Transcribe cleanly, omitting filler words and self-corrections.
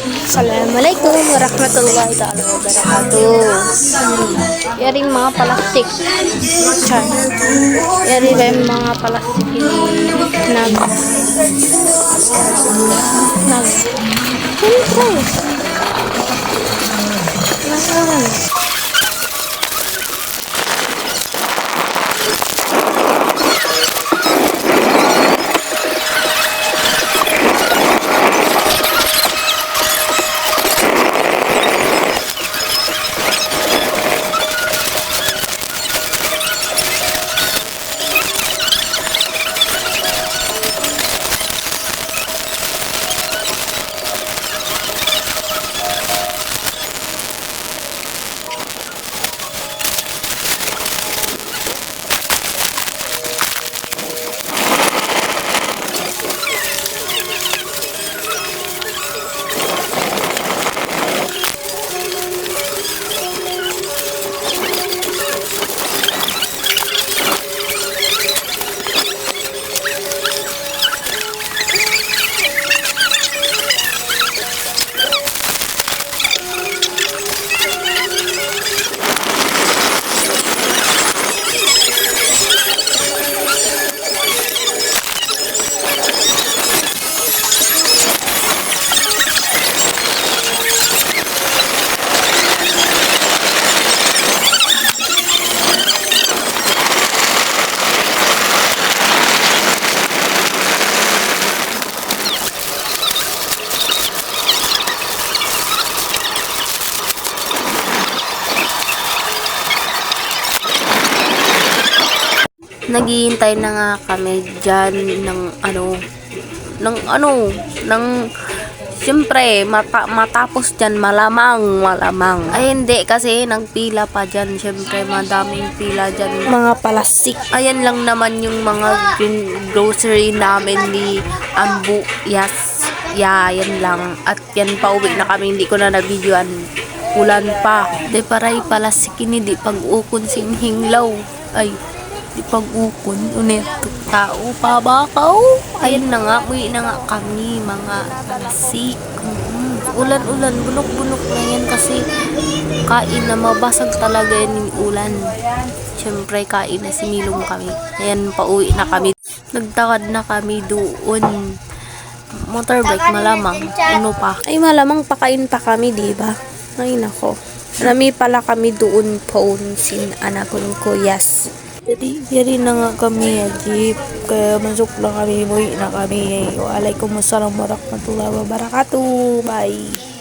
Assalamualaikum warahmatullahi ta'ala wabarakatuh. Yaring mga palastik. Chan. Yari ba yung mga palastik ini nag siyempre naman. Naghihintay na nga kami dyan ng siyempre matapos dyan malamang ay hindi kasi nagpila pa dyan, siyempre madaming pila dyan mga palastik. Ayan lang naman yung mga grocery namin ni Ambu. Yes, yan lang, at yan pauwi na kami, hindi ko na nabidyoan, ulan pa de paray palastik ini di pag-ukon singhinglaw ay di pag-ukon unet tao pa bakaw. Ayan na nga, uwi na nga kami mga palasik. Ulan-ulan, bunok-bunok na yan kasi kain na, mabasag talaga yan yung ulan. Siyempre kain na, sinilong kami. Ayan, pauwi na kami. Nagtakad na kami doon. Motorbike malamang. Ano pa? Ay malamang pakain pa kami, diba? Ay nako. Nami pala kami doon phone sin anak ko, yes. Jadi na nga kami jeep, kaya masuk na kami, muwi na kami. Waalaikumsalam warahmatullahi wabarakatuh. Bye.